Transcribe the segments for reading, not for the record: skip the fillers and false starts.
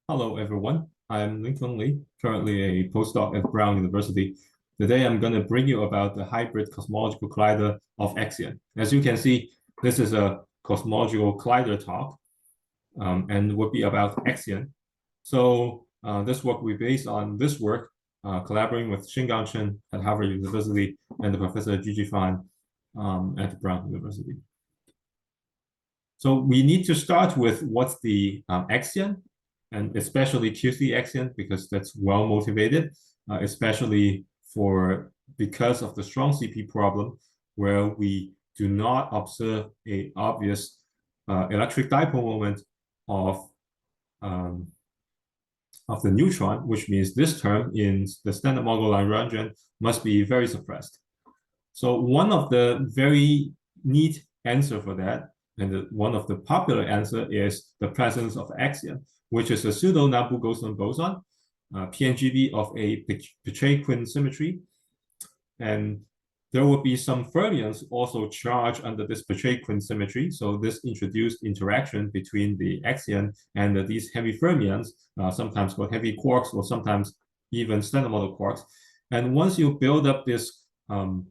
Hello, everyone. I'm Lingfeng Li, currently a postdoc at Brown University. Today, I'm going to bring you about the hybrid cosmological collider of Axion. As you can see, this is a cosmological collider talk and would be about Axion. So this work will be based on this work, collaborating with Xingang Chen at Harvard University and the Professor Gigi Fan at Brown University. So we need to start with what's the axion, and especially QC axion, because that's well motivated, especially because of the strong CP problem, where we do not observe a obvious electric dipole moment of the neutron, which means this term in the standard model Lagrangian must be very suppressed. So one of the very neat answer for that, and one of the popular answer, is the presence of axion, which is a pseudo-Nabu-Gaussian boson, PNGB of a Peccei-Quinn symmetry. And there will be some fermions also charged under this Peccei-Quinn symmetry. So this introduced interaction between the axion and these heavy fermions, sometimes called heavy quarks or sometimes even standard model quarks. And once you build up this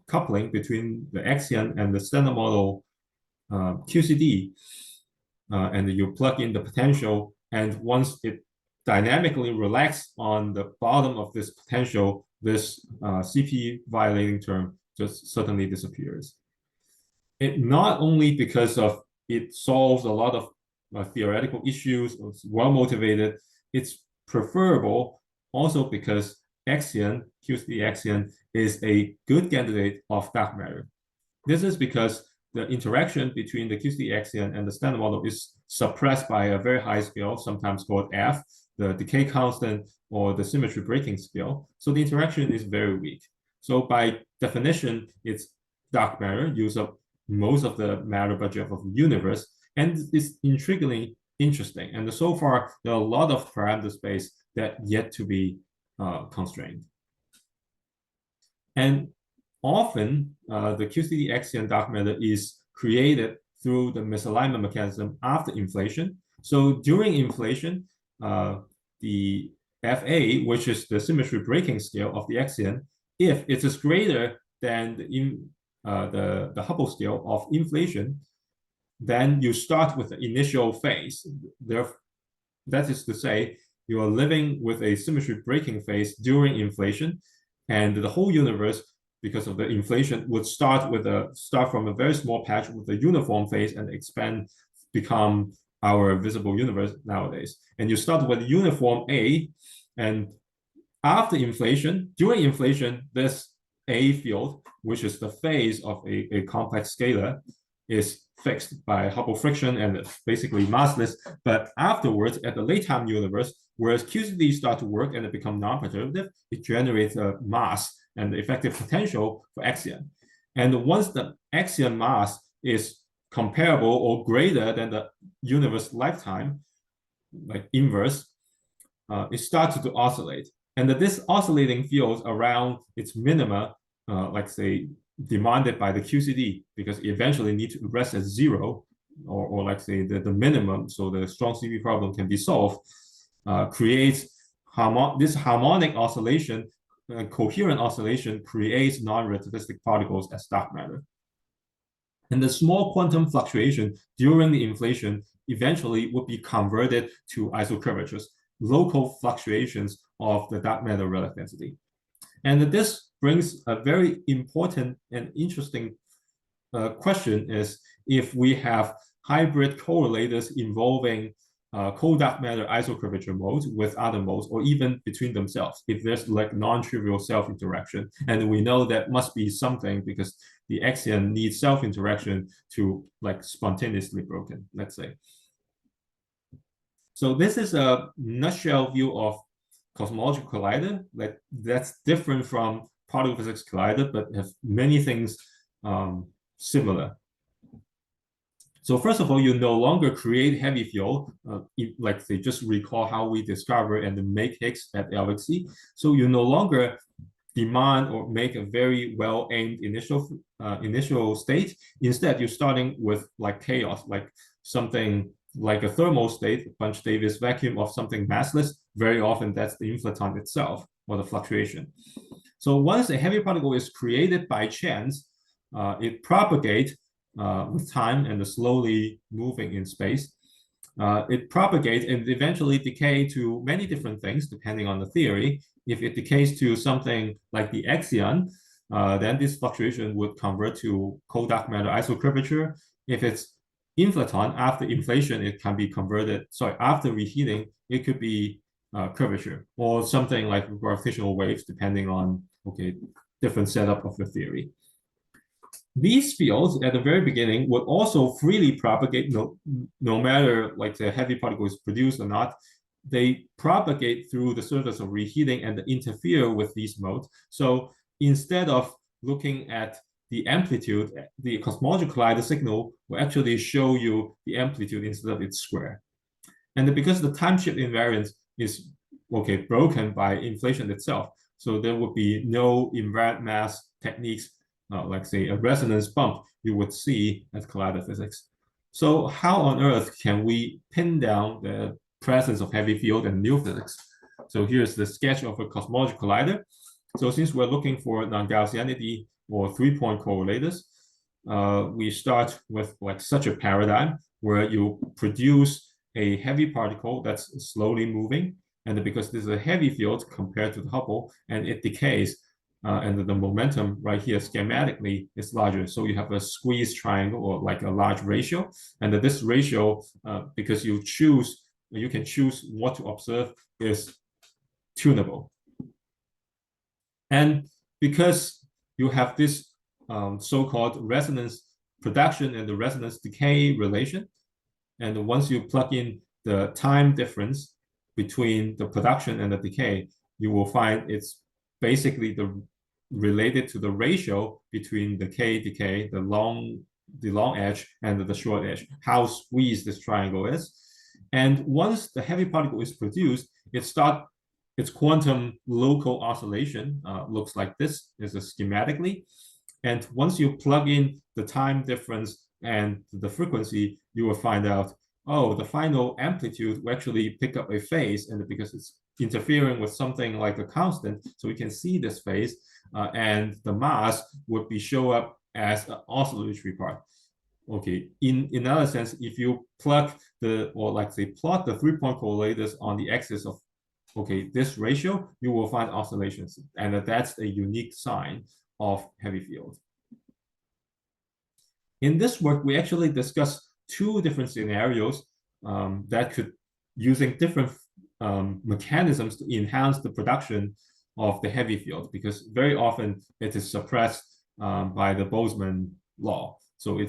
coupling between the axion and the standard model QCD, and you plug in the potential, and once it dynamically relaxes on the bottom of this potential, this CP violating term just suddenly disappears. It not only because of it solves a lot of theoretical issues, it's well motivated, it's preferable also because axion, QCD axion, is a good candidate of dark matter. This is because the interaction between the QCD axion and the standard model is suppressed by a very high scale, sometimes called F, the decay constant, or the symmetry breaking scale. So the interaction is very weak. So by definition, it's dark matter, use up most of the matter budget of the universe, and it's intriguingly interesting. And so far, there are a lot of parameter space that yet to be constrained. And often, the QCD axion dark matter is created through the misalignment mechanism after inflation. So during inflation, the FA, which is the symmetry breaking scale of the axion, if it is greater than the Hubble scale of inflation, then you start with the initial phase. That is to say, you are living with a symmetry breaking phase during inflation, and the whole universe, because of the inflation, would start from a very small patch with a uniform phase and expand, become our visible universe nowadays. And you start with uniform A, and after inflation, during inflation, this A field, which is the phase of a complex scalar, is fixed by Hubble friction and it's basically massless. But afterwards, at the late time universe, whereas QCD start to work and it become non-perturbative, it generates a mass and the effective potential for axion. And once the axion mass is comparable or greater than the universe lifetime, like inverse, it starts to oscillate. And this oscillating field around its minima, like say, demanded by the QCD, because it eventually needs to rest at zero, or like say the minimum, so the strong CP problem can be solved, creates this harmonic oscillation, coherent oscillation creates non-relativistic particles as dark matter. And the small quantum fluctuation during the inflation eventually would be converted to isocurvatures, local fluctuations of the dark matter relative density. And this brings a very important and interesting question, is if we have hybrid correlators involving co-dark matter isocurvature modes with other modes, or even between themselves, if there's like non-trivial self-interaction. And we know that must be something because the axion needs self-interaction to like spontaneously broken, let's say. So this is a nutshell view of cosmological collider. That's different from particle physics collider, but have many things similar. So first of all, you no longer create heavy field, like they just recall how we discover and make Higgs at LHC. So you no longer demand or make a very well-aimed initial state. Instead, you're starting with like chaos, like something like a thermal state, Bunch-Davies vacuum of something massless, very often that's the inflaton itself or the fluctuation. So once a heavy particle is created by chance, it propagates with time and slowly moving in space. It propagates and eventually decay to many different things depending on the theory. If it decays to something like the axion, then this fluctuation would convert to cold dark matter isocurvature. If it's inflaton, after inflation, it can be converted, after reheating, it could be curvature or something like gravitational waves, depending on, different setup of the theory. These fields at the very beginning would also freely propagate, no matter like the heavy particle is produced or not. They propagate through the surface of reheating and interfere with these modes. So instead of looking at the amplitude, the cosmological-collider signal will actually show you the amplitude instead of its square. And because the time shift invariance is broken by inflation itself, so there would be no invariant mass techniques, like say a resonance bump you would see at collider physics. So how on earth can we pin down the presence of heavy field in new physics? So here's the sketch of a cosmological collider. So since we're looking for non-Gaussianity or three-point correlators, we start with like such a paradigm where you produce a heavy particle that's slowly moving, and because this is a heavy field compared to the Hubble, and it decays, and the momentum right here schematically is larger. So you have a squeeze triangle or like a large ratio, and this ratio, because you can choose what to observe, is tunable. And because you have this so-called resonance production and the resonance decay relation, and once you plug in the time difference between the production and the decay, you will find it's basically related to the ratio between the decay, the long edge and the short edge, how squeezed this triangle is. And once the heavy particle is produced, its quantum local oscillation looks like this, is schematically. And once you plug in the time difference and the frequency, you will find out, the final amplitude will actually pick up a phase, and because it's interfering with something like a constant, so we can see this phase, and the mass would show up as an oscillatory part. In another sense, if you plug plot the three-point correlators on the axis of this ratio, you will find oscillations, and that's a unique sign of heavy field. In this work, we actually discuss two different scenarios that could, using different mechanisms to enhance the production of the heavy field, because very often it is suppressed by the Boltzmann law. So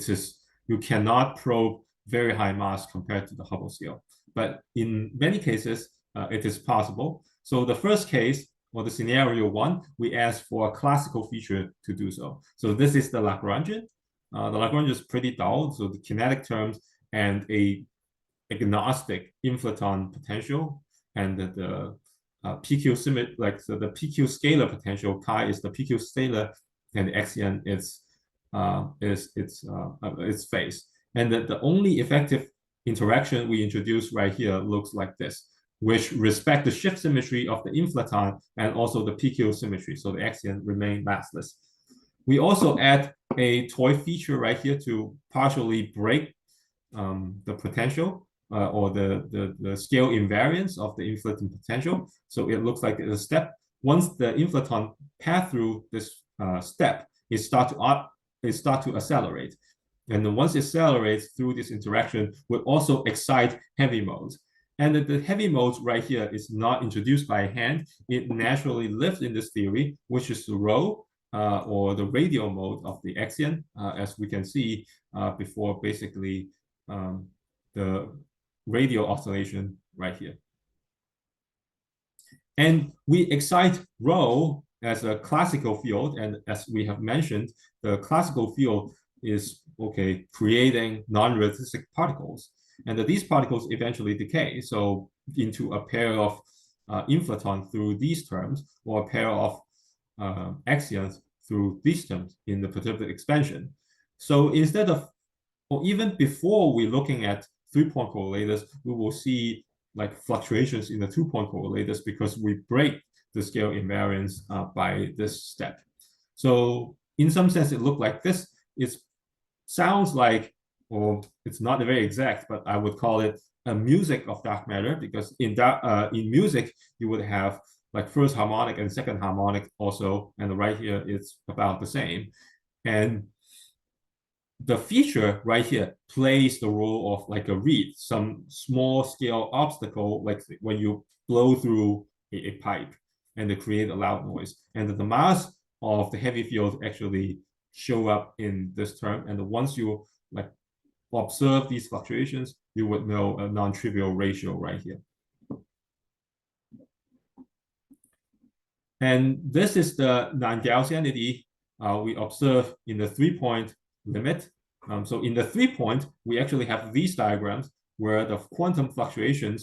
you cannot probe very high mass compared to the Hubble scale. But in many cases, it is possible. So the first case, or the scenario one, we ask for a classical feature to do so. So this is the Lagrangian. The Lagrangian is pretty dull, so the kinetic terms and a agnostic inflaton potential, and the PQ symmetry, so the PQ scalar potential, chi is the PQ scalar, and the axion is its phase. And the only effective interaction we introduce right here looks like this, which respect the shift symmetry of the inflaton and also the PQ symmetry, so the axion remain massless. We also add a toy feature right here to partially break the potential or the scale invariance of the inflaton potential. So it looks like a step. Once the inflaton pass through this step, it start to accelerate. And then once it accelerates through this interaction, will also excite heavy modes. And the heavy modes right here is not introduced by hand. It naturally lives in this theory, which is the rho, or the radial mode of the axion, as we can see before, basically the radial oscillation right here. And we excite rho as a classical field, and as we have mentioned, the classical field is creating non-relativistic particles, and these particles eventually decay, so into a pair of inflaton through these terms, or a pair of axions through these terms in the perturbative expansion. So instead of, or even before we're looking at 3-point correlators, we will see like fluctuations in the 2-point correlators because we break the scale invariance by this step. So in some sense, it looked like this. It sounds like, or it's not very exact, but I would call it a music of dark matter, because in music, you would have like first harmonic and second harmonic also, and right here it's about the same. And the feature right here plays the role of like a reed, some small scale obstacle, like when you blow through a pipe and they create a loud noise. And the mass of the heavy field actually show up in this term. And once you like observe these fluctuations, you would know a non-trivial ratio right here. And this is the non-Gaussianity we observe in the 3-point limit. So in the 3-point, we actually have these diagrams where the quantum fluctuation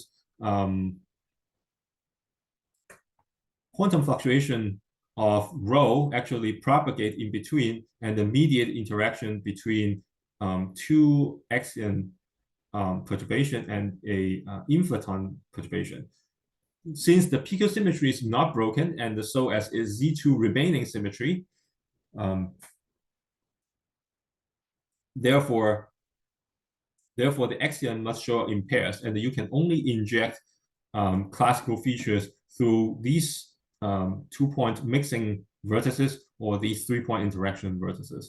of rho actually propagate in between, and the mediate interaction between two axion perturbation and a inflaton perturbation. Since the Peccei symmetry is not broken, and so as is Z2 remaining symmetry, therefore the axion must show up in pairs, and you can only inject classical features through these 2-point mixing vertices or these 3-point interaction vertices.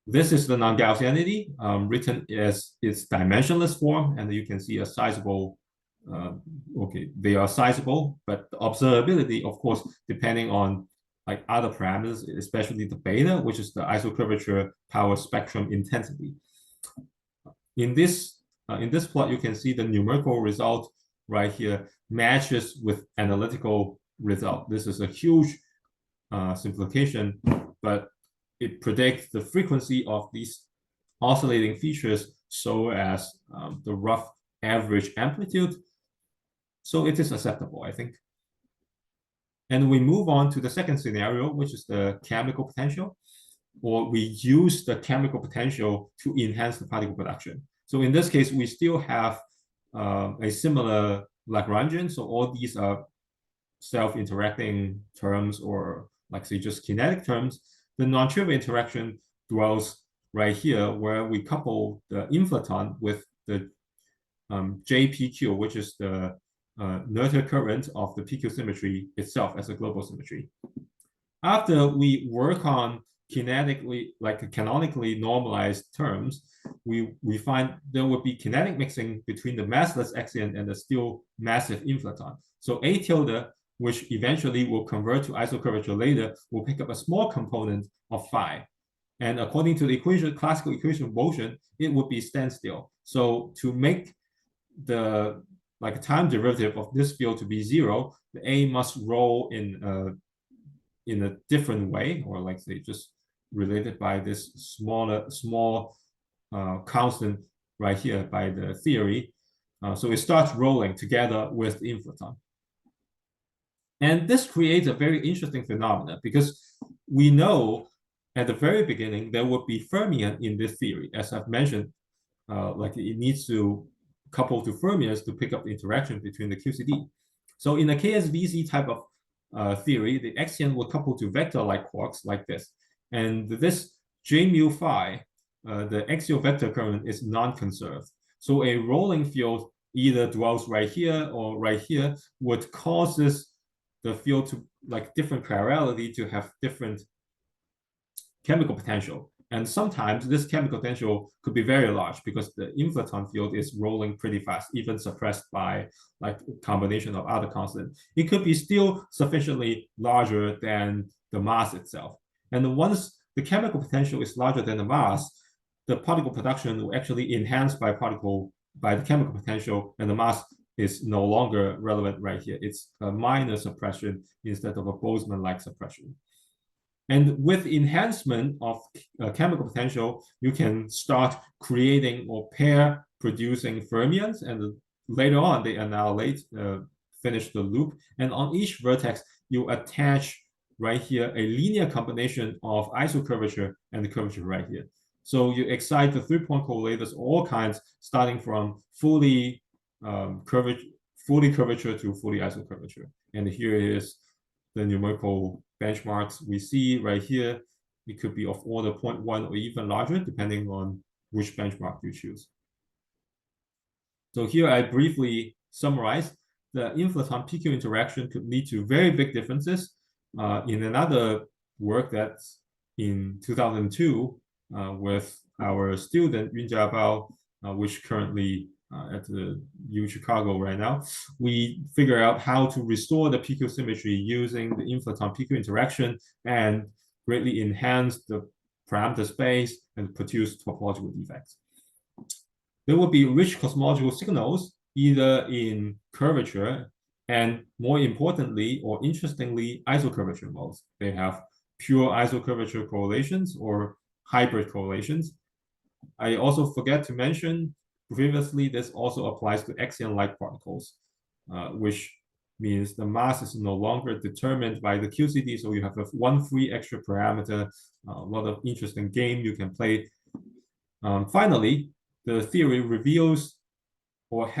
This is the non-Gaussianity written as its dimensionless form, and you can see a sizable. Okay, they are sizable, but the observability, of course, depending on like other parameters, especially the beta, which is the isocurvature power spectrum intensity. In this plot, you can see the numerical result right here matches with analytical result. This is a huge simplification, but it predicts the frequency of these oscillating features so as the rough average amplitude. So it is acceptable, I think. And we move on to the second scenario, which is the chemical potential, or we use the chemical potential to enhance the particle production. So in this case, we still have a similar Lagrangian. So all these are self-interacting terms, or like say just kinetic terms. The non-trivial interaction dwells right here, where we couple the inflaton with the JPQ, which is the Noether current of the PQ symmetry itself as a global symmetry. After we work on kinetically, like canonically normalized terms, we find there would be kinetic mixing between the massless axion and the still massive inflaton. So A tilde, which eventually will convert to isocurvature later, will pick up a small component of phi. And according to the equation, classical equation of motion, it would be standstill. So to make the like time derivative of this field to be 0, the A must roll in a different way, or like say just related by this small constant right here by the theory. So it starts rolling together with the inflaton. And this creates a very interesting phenomenon, because we know at the very beginning there would be fermion in this theory. As I've mentioned, like it needs to couple to fermions to pick up the interaction between the QCD. So in a KSVZ type of theory, the axion will couple to vector-like quarks like this. And this J mu phi, the axial vector current, is non-conserved. So a rolling field either dwells right here or right here would causes the field to like different chirality to have different chemical potential. And sometimes this chemical potential could be very large because the inflaton field is rolling pretty fast, even suppressed by like a combination of other constants. It could be still sufficiently larger than the mass itself. And once the chemical potential is larger than the mass, the particle production will actually enhance by the chemical potential, and the mass is no longer relevant right here. It's a minor suppression instead of a Boltzmann-like suppression. And with enhancement of chemical potential, you can start creating or pair producing fermions, and later on they annihilate, finish the loop. And on each vertex, you attach right here a linear combination of isocurvature and the curvature right here. So you excite the 3-point correlators, all kinds, starting from fully curvature to fully isocurvature. And here is the numerical benchmarks we see right here. It could be of order 0.1 or even larger, depending on which benchmark you choose. So here I briefly summarize the inflaton-PQ interaction could lead to very big differences. In another work that's in 2002 with our student Yunjia Bao, which currently at the U Chicago right now, we figure out how to restore the PQ symmetry using the inflaton-PQ interaction and greatly enhance the parameter space and produce topological defects. There will be rich cosmological signals either in curvature and, more importantly or interestingly, isocurvature modes. They have pure isocurvature correlations or hybrid correlations. I also forget to mention previously, this also applies to Axion-like particles, which means the mass is no longer determined by the QCD, so you have one free extra parameter, a lot of interesting game you can play. Finally, the theory reveals or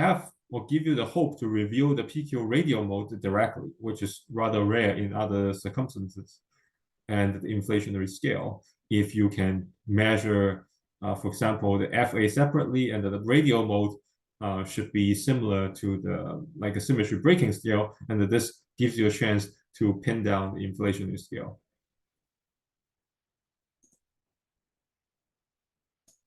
give you the hope to reveal the PQ radial mode directly, which is rather rare in other circumstances, and the inflationary scale. If you can measure, for example, the FA separately, and the radial mode should be similar to the a symmetry breaking scale, and this gives you a chance to pin down the inflationary scale.